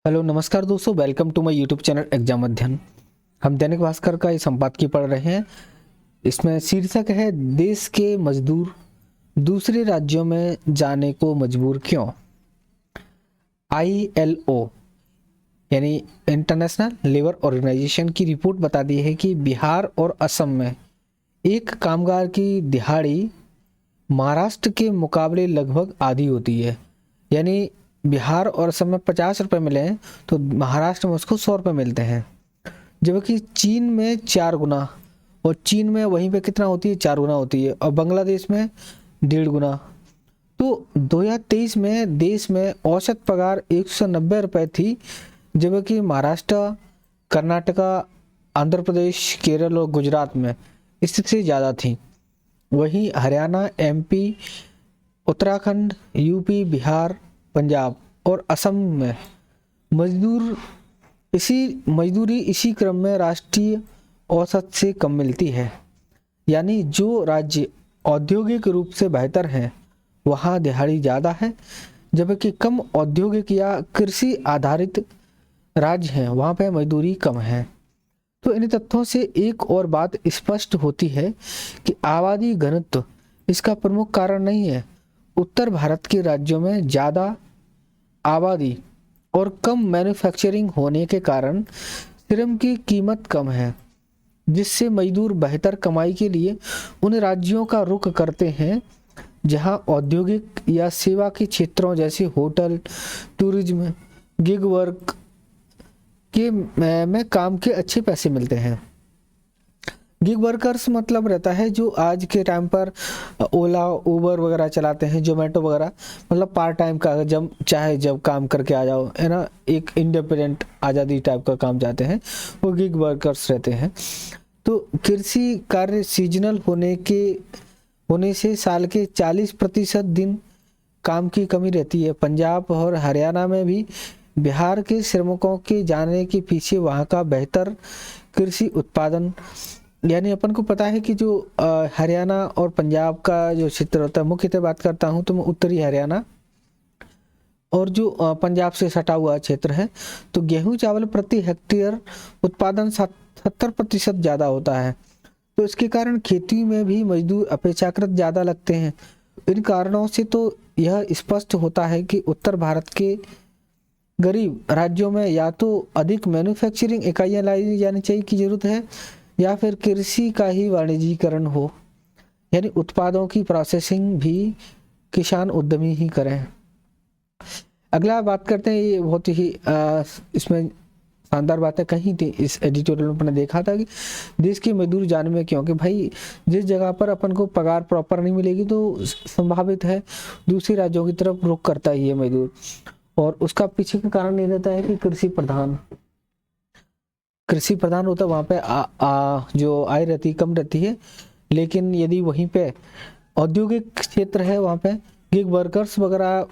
Hello नमस्कार दोस्तों, welcome to my YouTube channel exam अध्ययन। हम दैनिक भास्कर का ये संपादकीय पढ़ रहे हैं। इसमें शीर्षक है देश के मजदूर दूसरे राज्यों में जाने को मजबूर क्यों। ILO यानी इंटरनेशनल लेबर ऑर्गेनाइजेशन की रिपोर्ट बताती है कि बिहार और असम में एक कामगार की दिहाड़ी महाराष्ट्र के मुकाबले लगभग आधी होती है। यानी बिहार और असम में 50 रुपये मिले हैं तो महाराष्ट्र में उसको 100 रुपये मिलते हैं, जबकि चीन में 4 गुना, और चीन में वहीं पे कितना होती है, 4 गुना होती है, और बांग्लादेश में 1.5 गुना। तो 2023 में देश में औसत पगार 190 रुपये थी, जबकि महाराष्ट्र, कर्नाटका, आंध्र प्रदेश, केरल और गुजरात में इससे ज़्यादा थी। वहीं हरियाणा, MP, उत्तराखंड, UP, बिहार, पंजाब और असम में मजदूरी इसी क्रम में राष्ट्रीय औसत से कम मिलती है। यानी जो राज्य औद्योगिक रूप से बेहतर हैं वहाँ दिहाड़ी ज़्यादा है, जबकि कम औद्योगिक या कृषि आधारित राज्य हैं वहाँ पे मजदूरी कम है। तो इन तथ्यों से एक और बात स्पष्ट होती है कि आबादी घनत्व इसका प्रमुख कारण नहीं है। उत्तर भारत के राज्यों में ज़्यादा आबादी और कम मैन्युफैक्चरिंग होने के कारण श्रम की कीमत कम है, जिससे मजदूर बेहतर कमाई के लिए उन राज्यों का रुख करते हैं जहां औद्योगिक या सेवा के क्षेत्रों जैसे होटल, टूरिज्म, गिग वर्क के में काम के अच्छे पैसे मिलते हैं। गिग वर्कर्स मतलब रहता है जो आज के टाइम पर ओला, उबर वगैरह चलाते हैं, जोमेटो वगैरह, मतलब पार्ट टाइम का, जब चाहे जब काम करके आ जाओ, है ना, एक इंडिपेंडेंट आज़ादी टाइप का काम चाहते हैं, वो गिग वर्कर्स रहते हैं। तो कृषि कार्य सीजनल होने से साल के 40% दिन काम की कमी रहती है। पंजाब और हरियाणा में भी बिहार के श्रमिकों के जाने के पीछे वहाँ का बेहतर कृषि उत्पादन, यानी अपन को पता है कि जो हरियाणा और पंजाब का जो क्षेत्र होता है, मुख्यतः बात करता हूँ तो मैं उत्तरी हरियाणा और जो पंजाब से सटा हुआ क्षेत्र है, तो गेहूं चावल प्रति हेक्टेयर उत्पादन 70% ज़्यादा होता है। तो इसके कारण खेती में भी मजदूर अपेक्षाकृत ज़्यादा लगते हैं। इन कारणों से तो यह स्पष्ट होता है कि उत्तर भारत के गरीब राज्यों में या तो अधिक मैन्युफैक्चरिंग इकाइयाँ लाई जानी चाहिए की जरूरत है, या फिर कृषि का ही वाणिज्यीकरण हो, यानी उत्पादों की प्रोसेसिंग भी किसान उद्यमी ही करें। अगला बात करते हैं, ये बहुत ही इसमें शानदार बात है, कहीं थी इस एडिटोरियल में अपने देखा था कि देश के मजदूर जाने में क्यों, कि भाई जिस जगह पर अपन को पगार प्रॉपर नहीं मिलेगी तो संभावित है दूसरे राज्यों की तरफ रुख करता ही है मजदूर, और उसका पीछे का कारण ये रहता है कि कृषि प्रधान होता है, वहाँ पे जो आय रहती है कम रहती है। लेकिन यदि वहीं पे औद्योगिक क्षेत्र है, वहाँ पे गिग वर्कर्स वगैरह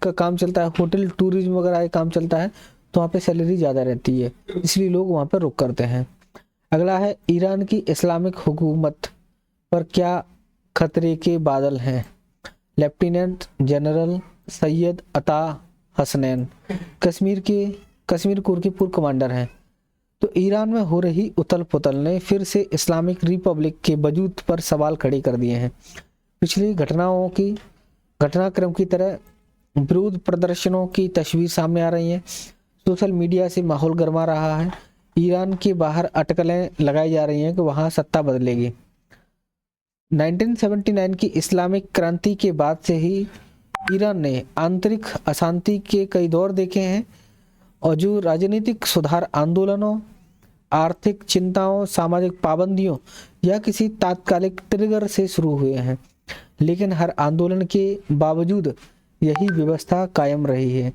का काम चलता है, होटल टूरिज्म वगैरह का काम चलता है, तो वहाँ पे सैलरी ज़्यादा रहती है, इसलिए लोग वहाँ पे रुक करते हैं। अगला है ईरान की इस्लामिक हुकूमत पर क्या खतरे के बादल हैं। लेफ्टिनेंट जनरल सैयद अता हसनैन कश्मीर कोर के पूर्व कमांडर हैं। तो ईरान में हो रही उथल पुथल ने फिर से इस्लामिक रिपब्लिक के वजूद पर सवाल खड़े कर दिए हैं। पिछली घटनाक्रम की तरह विरोध प्रदर्शनों की तस्वीर सामने आ रही है। सोशल मीडिया से माहौल गर्मा रहा है। ईरान के बाहर अटकलें लगाई जा रही हैं कि वहाँ सत्ता बदलेगी। 1979 की इस्लामिक क्रांति के बाद से ही ईरान ने आंतरिक अशांति के कई दौर देखे हैं, और जो राजनीतिक सुधार आंदोलनों, आर्थिक चिंताओं, सामाजिक पाबंदियों या किसी तात्कालिक ट्रिगर से शुरू हुए हैं, लेकिन हर आंदोलन के बावजूद यही व्यवस्था कायम रही है।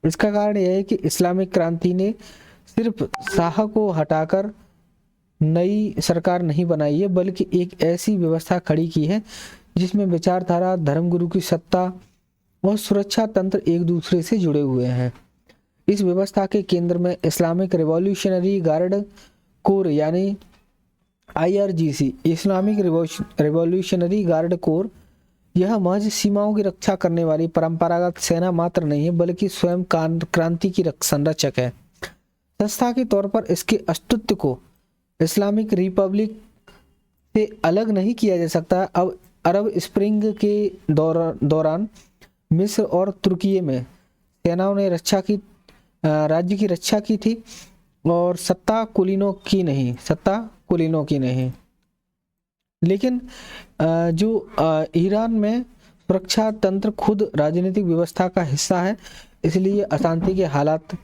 इसका कारण यह है कि इस्लामिक क्रांति ने सिर्फ शाह को हटाकर नई सरकार नहीं बनाई है, बल्कि एक ऐसी व्यवस्था खड़ी की है जिसमें विचारधारा, धर्मगुरु की सत्ता और सुरक्षा तंत्र एक दूसरे से जुड़े हुए हैं। इस व्यवस्था के केंद्र में इस्लामिक रिवॉल्यूशनरी गार्ड कोर यानी IRGC, Islamic revolutionary guard core यह महज सीमाओं की रक्षा करने वाली परंपरागत सेना मात्र नहीं है, बल्कि स्वयं क्रांति की संरक्षक है। संस्था के तौर पर इसके अस्तित्व को इस्लामिक रिपब्लिक से अलग नहीं किया जा सकता। अब अरब स्प्रिंग के दौरान मिस्र और तुर्की में सेनाओं ने राज्य की रक्षा की थी, और सत्ता कुलीनों की नहीं। लेकिन जो ईरान में सुरक्षा तंत्र खुद राजनीतिक व्यवस्था का हिस्सा है, इसलिए अशांति के हालात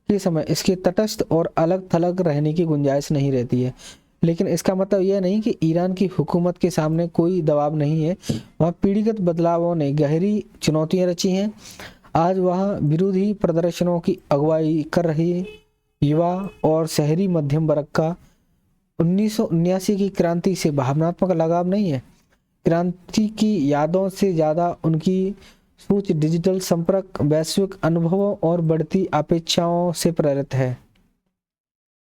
के समय इसके तटस्थ और अलग थलग रहने की गुंजाइश नहीं रहती है। लेकिन इसका मतलब यह नहीं कि ईरान की हुकूमत के सामने कोई दबाव नहीं है। वहाँ पीढ़ीगत बदलावों ने गहरी चुनौतियां रची हैं। आज वहाँ विरोधी प्रदर्शनों की अगुवाई कर रही युवा और शहरी मध्यम वर्ग का 1979 की क्रांति से भावनात्मक लगाव नहीं है। क्रांति की यादों से ज़्यादा उनकी सोच डिजिटल संपर्क, वैश्विक अनुभवों और बढ़ती अपेक्षाओं से प्रेरित है।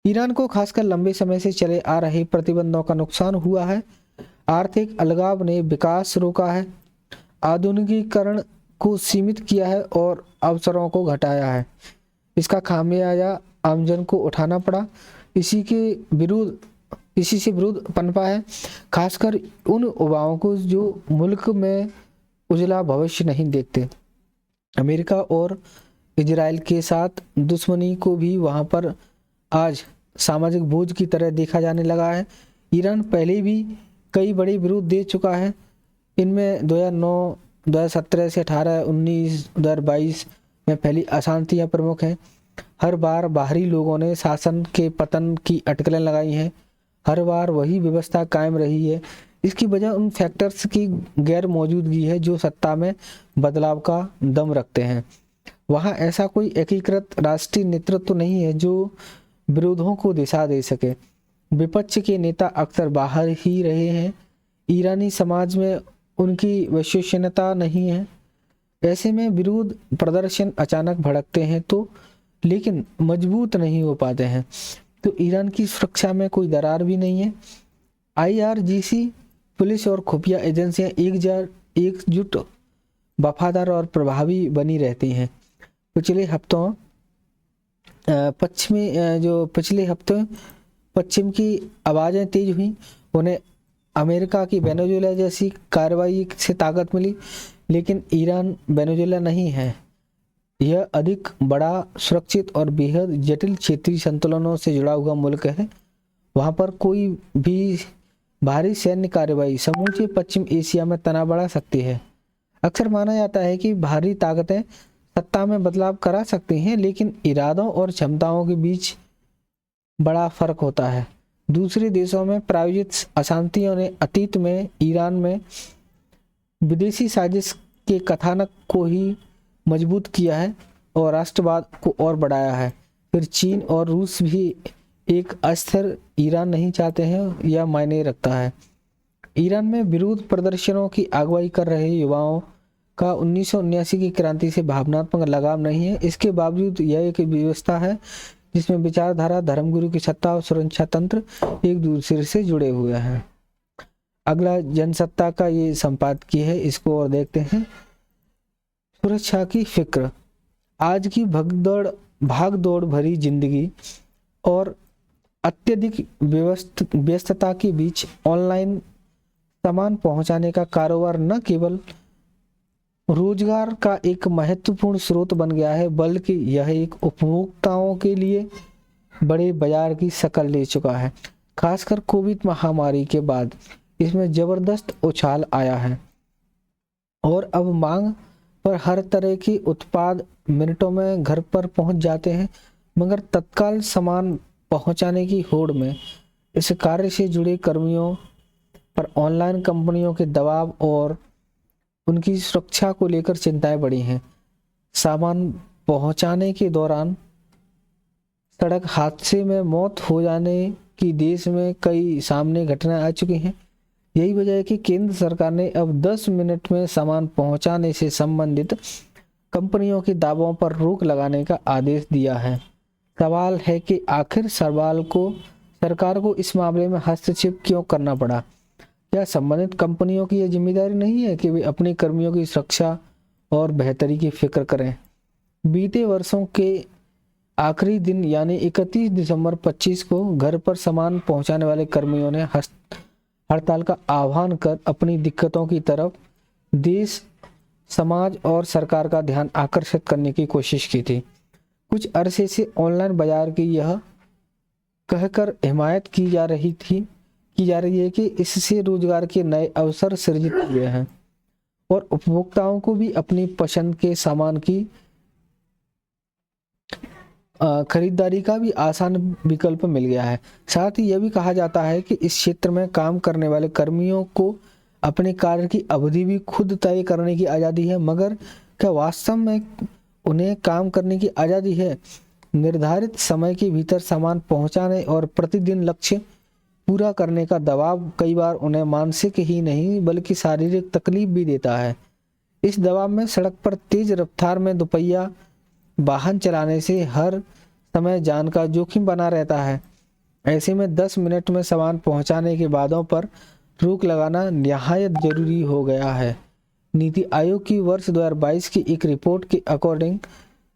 ईरान को खासकर लंबे समय से चले आ रहे प्रतिबंधों का नुकसान हुआ है। आर्थिक अलगाव ने विकास रोका है, आधुनिकीकरण को सीमित किया है और अवसरों को घटाया है। इसका खामियाजा आमजन को उठाना पड़ा। इसी से विरोध पनपा है, खासकर उन युवाओं को जो मुल्क में उजला भविष्य नहीं देखते। अमेरिका और इजराइल के साथ दुश्मनी को भी वहाँ पर आज सामाजिक बोझ की तरह देखा जाने लगा है। ईरान पहले भी कई बड़े विरोध दे चुका है। इनमें 2009, 2017 से 18, 19, 2022 में फैली अशांतियाँ प्रमुख हैं। हर बार बाहरी लोगों ने शासन के पतन की अटकलें लगाई हैं। हर बार वही व्यवस्था कायम रही है। इसकी वजह उन फैक्टर्स की गैर मौजूदगी है जो सत्ता में बदलाव का दम रखते हैं। वहाँ ऐसा कोई एकीकृत राष्ट्रीय नेतृत्व नहीं है जो विरोधों को दिशा दे सके। विपक्ष के नेता अक्सर बाहर ही रहे हैं। ईरानी समाज में उनकी विश्वसनीयता नहीं है। ऐसे में विरोध प्रदर्शन अचानक भड़कते हैं लेकिन मजबूत नहीं हो पाते हैं। तो ईरान की सुरक्षा में कोई दरार भी नहीं है। IRGC, पुलिस और खुफिया एजेंसियां एकजुट, वफादार और प्रभावी बनी रहती हैं। पिछले हफ्तों पश्चिम की आवाज़ें तेज हुई। उन्हें अमेरिका की वेनेजुएला जैसी कार्रवाई से ताकत मिली, लेकिन ईरान वेनेजुएला नहीं है। यह अधिक बड़ा, सुरक्षित और बेहद जटिल क्षेत्रीय संतुलनों से जुड़ा हुआ मुल्क है। वहाँ पर कोई भी भारी सैन्य कार्रवाई समूचे पश्चिम एशिया में तनाव बढ़ा सकती है। अक्सर माना जाता है कि भारी ताकतें सत्ता में बदलाव करा सकती हैं, लेकिन इरादों और क्षमताओं के बीच बड़ा फर्क होता है। दूसरे देशों में प्रायोजित अशांतियों ने अतीत में ईरान में विदेशी साजिश के कथानक को ही मजबूत किया है और राष्ट्रवाद को और बढ़ाया है। फिर चीन और रूस भी एक अस्थिर ईरान नहीं चाहते हैं, यह मायने रखता है। ईरान में विरोध प्रदर्शनों की अगुवाई कर रहे युवाओं का 1979 की क्रांति से भावनात्मक लगाव नहीं है। इसके बावजूद यह एक व्यवस्था है जिसमें विचारधारा, धर्मगुरु की सत्ता और सुरक्षा तंत्र एक दूसरे से जुड़े हुए हैं। अगला जनसत्ता का ये संपादकीय है, इसको और देखते हैं। सुरक्षा की फिक्र। आज की भाग दौड़ भरी जिंदगी और अत्यधिक व्यस्तता के बीच ऑनलाइन सामान पहुंचाने का कारोबार न केवल रोजगार का एक महत्वपूर्ण स्रोत बन गया है, बल्कि यह एक उपभोक्ताओं के लिए बड़े बाजार की शक्ल ले चुका है। खासकर कोविड महामारी के बाद इसमें जबरदस्त उछाल आया है और अब मांग पर हर तरह के उत्पाद मिनटों में घर पर पहुंच जाते हैं। मगर तत्काल सामान पहुंचाने की होड़ में इस कार्य से जुड़े कर्मियों पर ऑनलाइन कंपनियों के दबाव और उनकी सुरक्षा को लेकर चिंताएं बढ़ी हैं। सामान पहुंचाने के दौरान सड़क हादसे में मौत हो जाने की देश में कई सामने घटनाएं आ चुकी हैं। यही वजह है कि केंद्र सरकार ने अब 10 मिनट में सामान पहुंचाने से संबंधित कंपनियों के दावों पर रोक लगाने का आदेश दिया है। सवाल है कि आखिर सरकार को इस मामले में हस्तक्षेप क्यों करना पड़ा। क्या संबंधित कंपनियों की यह जिम्मेदारी नहीं है कि वे अपने कर्मियों की सुरक्षा और बेहतरी की फिक्र करें? बीते वर्षों के आखिरी दिन यानी 31 दिसंबर 25 को घर पर सामान पहुंचाने वाले कर्मियों ने हड़ताल का आह्वान कर अपनी दिक्कतों की तरफ देश, समाज और सरकार का ध्यान आकर्षित करने की कोशिश की थी। कुछ अरसे से ऑनलाइन बाजार की यह कहकर हिमायत की जा रही है कि इससे रोजगार के नए अवसर सृजित हुए हैं और उपभोक्ताओं को भी अपनी पसंद के सामान की खरीदारी का भी आसान विकल्प मिल गया है। साथ ही यह भी कहा जाता है कि इस क्षेत्र में काम करने वाले कर्मियों को अपने कार्य की अवधि भी खुद तय करने की आज़ादी है, मगर क्या वास्तव में उन्हें काम करने की आज़ादी है? निर्धारित समय के भीतर सामान पहुंचाने और प्रतिदिन लक्ष्य पूरा करने का दबाव कई बार उन्हें मानसिक ही नहीं बल्कि शारीरिक तकलीफ भी देता है। इस दबाव में सड़क पर तेज रफ्तार में दोपहिया वाहन चलाने से हर समय जान का जोखिम बना रहता है। ऐसे में 10 मिनट में सामान पहुंचाने के वादों पर रोक लगाना निहायत जरूरी हो गया है। नीति आयोग की वर्ष 2022 की एक रिपोर्ट के अकॉर्डिंग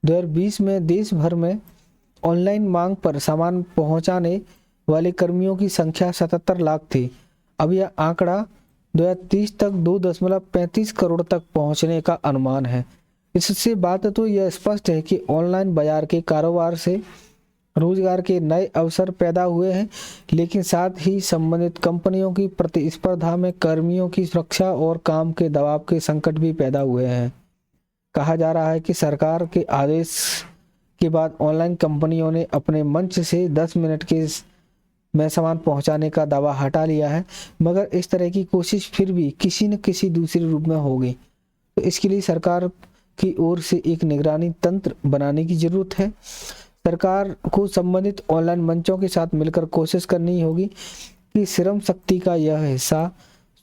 2020 में देश भर में ऑनलाइन मांग पर सामान पहुंचाने वाले कर्मियों की संख्या 77 लाख थी। अब यह आंकड़ा 2030 तक 2.35 करोड़ तक पहुंचने का अनुमान है। इससे बात तो यह स्पष्ट है कि ऑनलाइन बाजार के कारोबार से रोजगार के नए अवसर पैदा हुए हैं, लेकिन साथ ही संबंधित कंपनियों की प्रतिस्पर्धा में कर्मियों की सुरक्षा और काम के दबाव के संकट भी पैदा हुए हैं। कहा जा रहा है कि सरकार के आदेश के बाद ऑनलाइन कंपनियों ने अपने मंच से 10 मिनट के में सामान पहुंचाने का दावा हटा लिया है, मगर इस तरह की कोशिश फिर भी किसी न किसी दूसरे रूप में होगी। तो इसके लिए सरकार की ओर से एक निगरानी तंत्र बनाने की जरूरत है। सरकार को संबंधित ऑनलाइन मंचों के साथ मिलकर कोशिश करनी होगी कि श्रम शक्ति का यह हिस्सा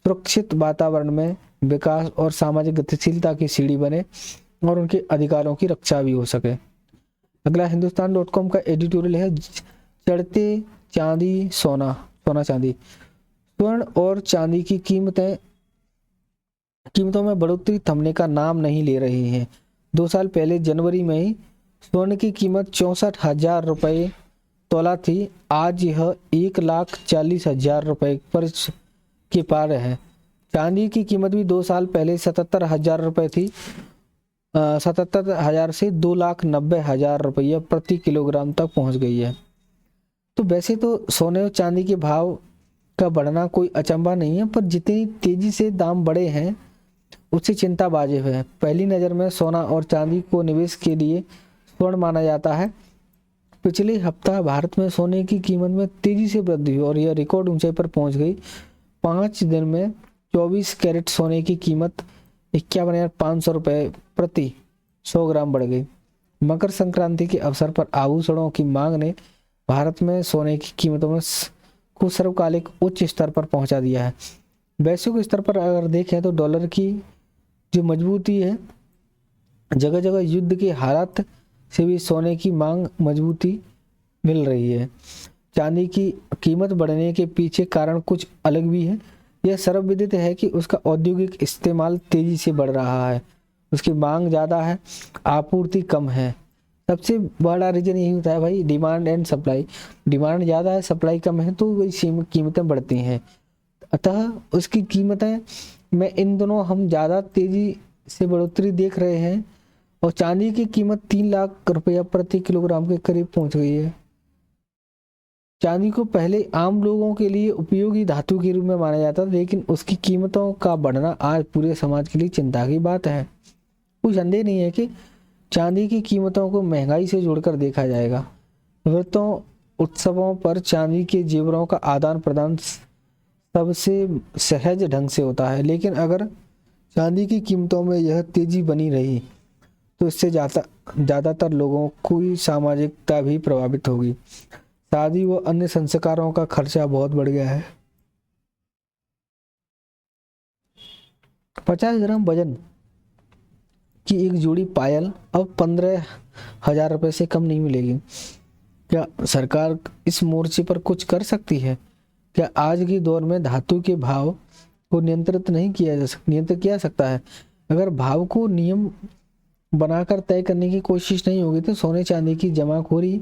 सुरक्षित वातावरण में विकास और सामाजिक गतिशीलता की सीढ़ी बने और उनके अधिकारों की रक्षा भी हो सके। अगला हिंदुस्तान.com का एडिटोरियल है, चढ़ते चांदी सोना चांदी। स्वर्ण और चांदी की कीमतों में बढ़ोतरी थमने का नाम नहीं ले रही है। 2 साल पहले जनवरी में ही स्वर्ण की कीमत 64,000 रुपये तोला थी। आज यह 1,40,000 रुपये पर के पार है। चांदी की कीमत भी 2 साल पहले 77,000 रुपये थी। 77,000 से 2,90,000 रुपये प्रति किलोग्राम तक पहुंच गई है। तो वैसे तो सोने और चांदी के भाव का बढ़ना कोई अचंभा नहीं है, पर जितनी तेजी से दाम बढ़े हैं उससे चिंता वाजिब है। पहली नज़र में सोना और चांदी को निवेश के लिए स्वर्ण माना जाता है। पिछले हफ्ता भारत में सोने की कीमत में तेजी से वृद्धि हुई और यह रिकॉर्ड ऊंचाई पर पहुंच गई। 5 दिन में 24 कैरेट सोने की कीमत 51,500 रुपये प्रति 100 ग्राम बढ़ गई। मकर संक्रांति के अवसर पर आभूषणों की मांग ने भारत में सोने की कीमतों में को सर्वकालिक उच्च स्तर पर पहुंचा दिया है। वैश्विक स्तर पर अगर देखें तो डॉलर की जो मजबूती है, जगह जगह युद्ध के हालात से भी सोने की मांग मजबूती मिल रही है। चांदी की कीमत बढ़ने के पीछे कारण कुछ अलग भी है। यह सर्वविदित है कि उसका औद्योगिक इस्तेमाल तेजी से बढ़ रहा है, उसकी मांग ज़्यादा है, आपूर्ति कम है। सबसे बड़ा रीजन यही होता है भाई, डिमांड एंड सप्लाई। डिमांड ज़्यादा है, सप्लाई कम है, तो वही कीमतें बढ़ती हैं। अतः उसकी कीमतें में इन दोनों हम ज़्यादा तेज़ी से बढ़ोतरी देख रहे हैं और चांदी की कीमत 3 लाख रुपया प्रति किलोग्राम के करीब पहुंच गई है। चांदी को पहले आम लोगों के लिए उपयोगी धातु के रूप में माना जाता था, लेकिन उसकी कीमतों का बढ़ना आज पूरे समाज के लिए चिंता की बात है। कोई संदेह नहीं है कि चांदी की कीमतों को महंगाई से जोड़कर देखा जाएगा। व्रतों, उत्सवों पर चांदी के जेवरों का आदान प्रदान सबसे सहज ढंग से होता है, लेकिन अगर चांदी की कीमतों में यह तेजी बनी रही तो इससे ज़्यादातर लोगों की सामाजिकता भी प्रभावित होगी। शादी व अन्य संस्कारों का खर्चा बहुत बढ़ गया है। 50 ग्राम वजन की एक जोड़ी पायल अब 15,000 रुपये से कम नहीं मिलेगी। क्या सरकार इस मोर्चे पर कुछ कर सकती है? क्या आज के दौर में धातु के भाव को नियंत्रित किया जा सकता है? अगर भाव को नियम बनाकर तय करने की कोशिश नहीं होगी तो सोने चांदी की जमाखोरी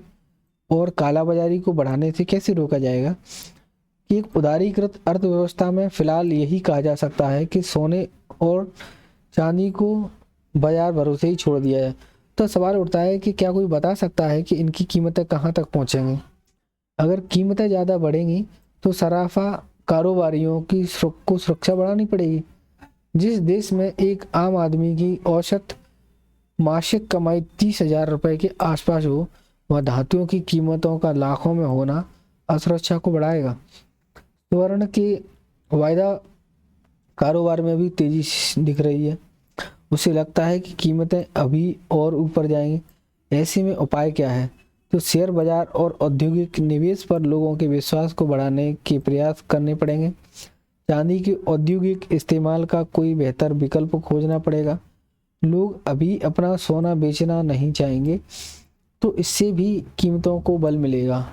और कालाबाजारी को बढ़ाने से कैसे रोका जाएगा? कि एक उदारीकृत अर्थव्यवस्था में फिलहाल यही कहा जा सकता है कि सोने और चांदी को बाजार भरोसे ही छोड़ दिया जाए। तो सवाल उठता है कि क्या कोई बता सकता है कि इनकी कीमतें कहाँ तक पहुँचेंगी? अगर कीमतें ज़्यादा बढ़ेंगी तो सराफा कारोबारियों की को सुरक्षा बढ़ानी पड़ेगी। जिस देश में एक आम आदमी की औसत मासिक कमाई 30,000 रुपये के आसपास हो, वह धातुओं की कीमतों का लाखों में होना असुरक्षा को बढ़ाएगा। स्वर्ण के वायदा कारोबार में भी तेजी दिख रही है। उसे लगता है कि कीमतें अभी और ऊपर जाएंगी। ऐसे में उपाय क्या है? तो शेयर बाजार और औद्योगिक निवेश पर लोगों के विश्वास को बढ़ाने के प्रयास करने पड़ेंगे। चांदी के औद्योगिक इस्तेमाल का कोई बेहतर विकल्प खोजना पड़ेगा। लोग अभी अपना सोना बेचना नहीं चाहेंगे, तो इससे भी कीमतों को बल मिलेगा।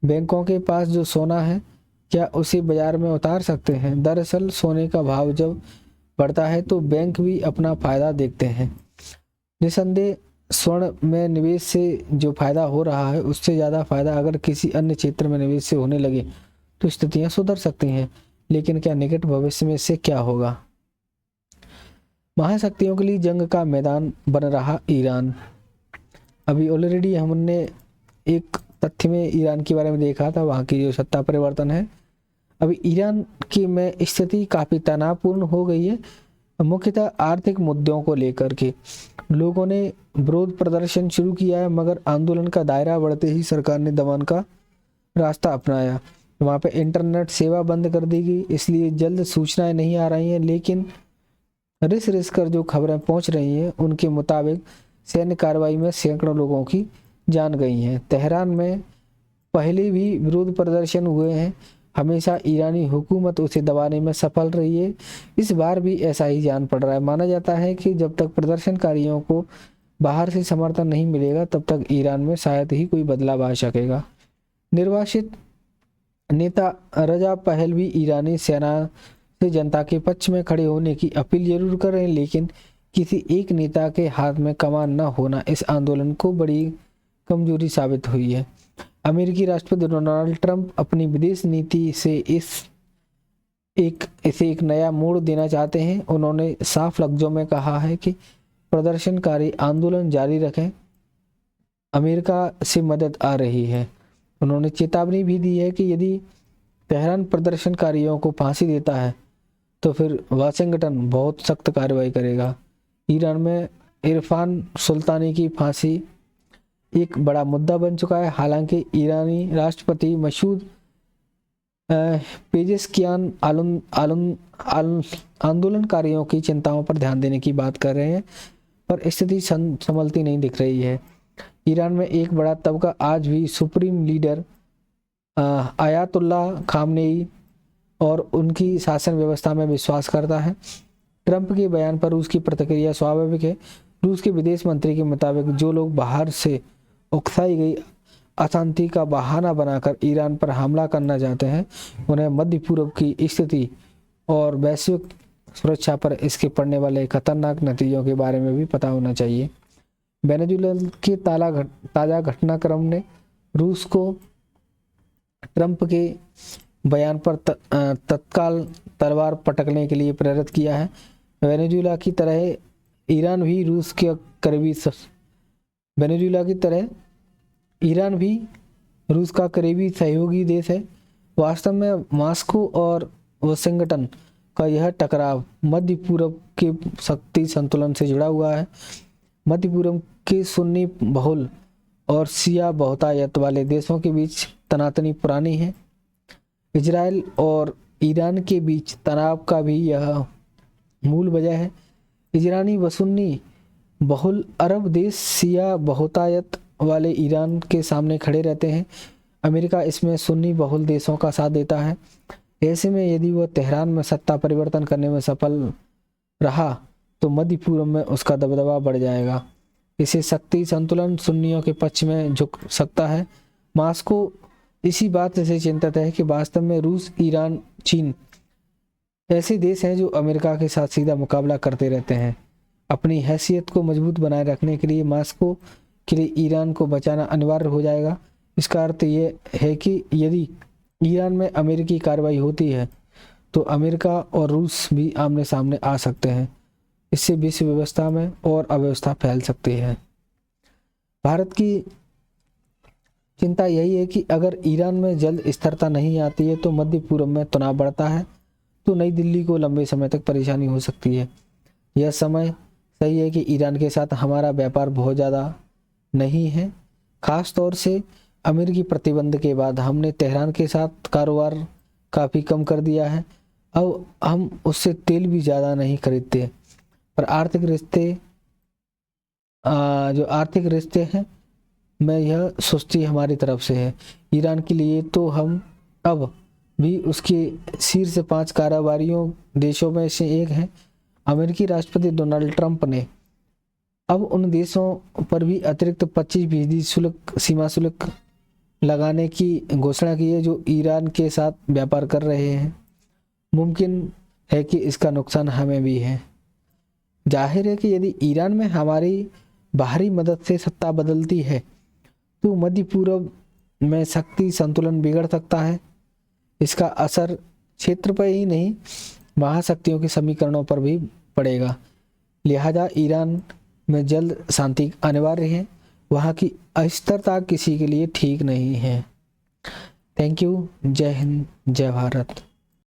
बैंकों के पास जो सोना है, क्या उसे बाजार में उतार सकते हैं? दरअसल सोने का भाव जब बढ़ता है तो बैंक भी अपना फायदा देखते हैं। निसंदेह स्वर्ण में निवेश से जो फायदा हो रहा है, उससे ज़्यादा फायदा अगर किसी अन्य क्षेत्र में निवेश से होने लगे तो स्थितियां सुधर सकती हैं। लेकिन क्या निकट भविष्य में इससे क्या होगा? महाशक्तियों के लिए जंग का मैदान बन रहा ईरान। अभी ऑलरेडी हमने एक तथ्य में ईरान के बारे में देखा था, वहाँ की जो सत्ता परिवर्तन है। अभी ईरान की में स्थिति काफ़ी तनावपूर्ण हो गई है, मुख्यतः आर्थिक मुद्दों को लेकर के। लोगों ने विरोध प्रदर्शन शुरू किया है, मगर आंदोलन का दायरा बढ़ते ही सरकार ने दमन का रास्ता अपनाया। वहाँ पे इंटरनेट सेवा बंद कर दी गई, इसलिए जल्द सूचनाएं नहीं आ रही हैं। लेकिन रिस कर जो खबरें पहुँच रही हैं, उनके मुताबिक सैन्य कार्रवाई में सैकड़ों लोगों की जान गई हैं। तेहरान में पहले भी विरोध प्रदर्शन हुए हैं, हमेशा ईरानी हुकूमत उसे दबाने में सफल रही है। इस बार भी ऐसा ही जान पड़ रहा है। माना जाता है कि जब तक प्रदर्शनकारियों को बाहर से समर्थन नहीं मिलेगा, तब तक ईरान में शायद ही कोई बदलाव आ सकेगा। निर्वासित नेता रजा पहलवी ईरानी सेना से जनता के पक्ष में खड़े होने की अपील जरूर कर रहे हैं, लेकिन किसी एक नेता के हाथ में कमान न होना इस आंदोलन को बड़ी कमजोरी साबित हुई है। अमेरिकी राष्ट्रपति डोनाल्ड ट्रंप अपनी विदेश नीति से इसे एक नया मोड़ देना चाहते हैं। उन्होंने साफ लफ्जों में कहा है कि प्रदर्शनकारी आंदोलन जारी रखें, अमेरिका से मदद आ रही है। उन्होंने चेतावनी भी दी है कि यदि तेहरान प्रदर्शनकारियों को फांसी देता है तो फिर वाशिंगटन बहुत सख्त कार्रवाई करेगा। ईरान में इरफान सुल्तानी की फांसी एक बड़ा मुद्दा बन चुका है। हालांकि ईरानी राष्ट्रपति मसूद पेजेस्कियान आंदोलनकारियों की चिंताओं पर ध्यान देने की बात कर रहे हैं, पर स्थिति संभलती नहीं दिख रही है। ईरान में एक बड़ा तबका आज भी सुप्रीम लीडर आयतुल्लाह खामनेई और उनकी शासन व्यवस्था में विश्वास करता है। ट्रंप के बयान पर रूस की प्रतिक्रिया स्वाभाविक है। रूस के विदेश मंत्री के मुताबिक जो लोग बाहर से उकसाई गई अशांति का बहाना बनाकर ईरान पर हमला करना चाहते हैं, उन्हें मध्य पूर्व की स्थिति और वैश्विक सुरक्षा पर इसके पड़ने वाले खतरनाक नतीजों के बारे में भी पता होना चाहिए। वेनेजुएला के ताज़ा घटनाक्रम ने रूस को ट्रंप के बयान पर तत्काल तलवार पटकने के लिए प्रेरित किया है। वेनेजुएला की तरह ईरान भी रूस का करीबी सहयोगी देश है। वास्तव में मॉस्को और वाशिंगटन का यह टकराव मध्य पूर्व के शक्ति संतुलन से जुड़ा हुआ है। मध्य पूर्व के सुन्नी बहुल और शिया बहुतायत वाले देशों के बीच तनातनी पुरानी है। इजराइल और ईरान के बीच तनाव का भी यह मूल वजह है। इजरानी व सुन्नी बहुल अरब देश शिया बहुतायत वाले ईरान के सामने खड़े रहते हैं। अमेरिका इसमें सुन्नी बहुल देशों का साथ देता है। ऐसे में यदि वह तेहरान में सत्ता परिवर्तन करने में सफल रहा तो मध्य पूर्व में उसका दबदबा बढ़ जाएगा। इसे शक्ति संतुलन सुन्नियों के पक्ष में झुक सकता है। मॉस्को इसी बात से चिंतित है कि वास्तव में रूस, ईरान, चीन ऐसे देश हैं जो अमेरिका के साथ सीधा मुकाबला करते रहते हैं। अपनी हैसियत को मजबूत बनाए रखने के लिए मॉस्को के लिए ईरान को बचाना अनिवार्य हो जाएगा। इसका अर्थ ये है कि यदि ईरान में अमेरिकी कार्रवाई होती है तो अमेरिका और रूस भी आमने सामने आ सकते हैं। इससे विश्व व्यवस्था में और अव्यवस्था फैल सकती है। भारत की चिंता यही है कि अगर ईरान में जल्द स्थिरता नहीं आती है तो मध्य पूर्व में तनाव बढ़ता है, तो नई दिल्ली को लंबे समय तक परेशानी हो सकती है। यह समय सही है कि ईरान के साथ हमारा व्यापार बहुत ज़्यादा नहीं है। खास तौर से अमेरिकी प्रतिबंध के बाद हमने तेहरान के साथ कारोबार काफ़ी कम कर दिया है। अब हम उससे तेल भी ज़्यादा नहीं खरीदते, पर जो आर्थिक रिश्ते हैं में यह सुस्ती हमारी तरफ से है। ईरान के लिए तो हम अब भी उसके शीर्ष 5 कारोबारियों देशों में से एक हैं। अमेरिकी राष्ट्रपति डोनाल्ड ट्रंप ने अब उन देशों पर भी अतिरिक्त 25% सीमा शुल्क लगाने की घोषणा की है जो ईरान के साथ व्यापार कर रहे हैं। मुमकिन है कि इसका नुकसान हमें भी है। जाहिर है कि यदि ईरान में हमारी बाहरी मदद से सत्ता बदलती है तो मध्य पूर्व में शक्ति संतुलन बिगड़ सकता है। इसका असर क्षेत्र पर ही नहीं, महाशक्तियों के समीकरणों पर भी पड़ेगा। लिहाजा ईरान में जल्द शांति अनिवार्य है। वहाँ की अस्थिरता किसी के लिए ठीक नहीं है। Thank you. जय हिंद, जय भारत।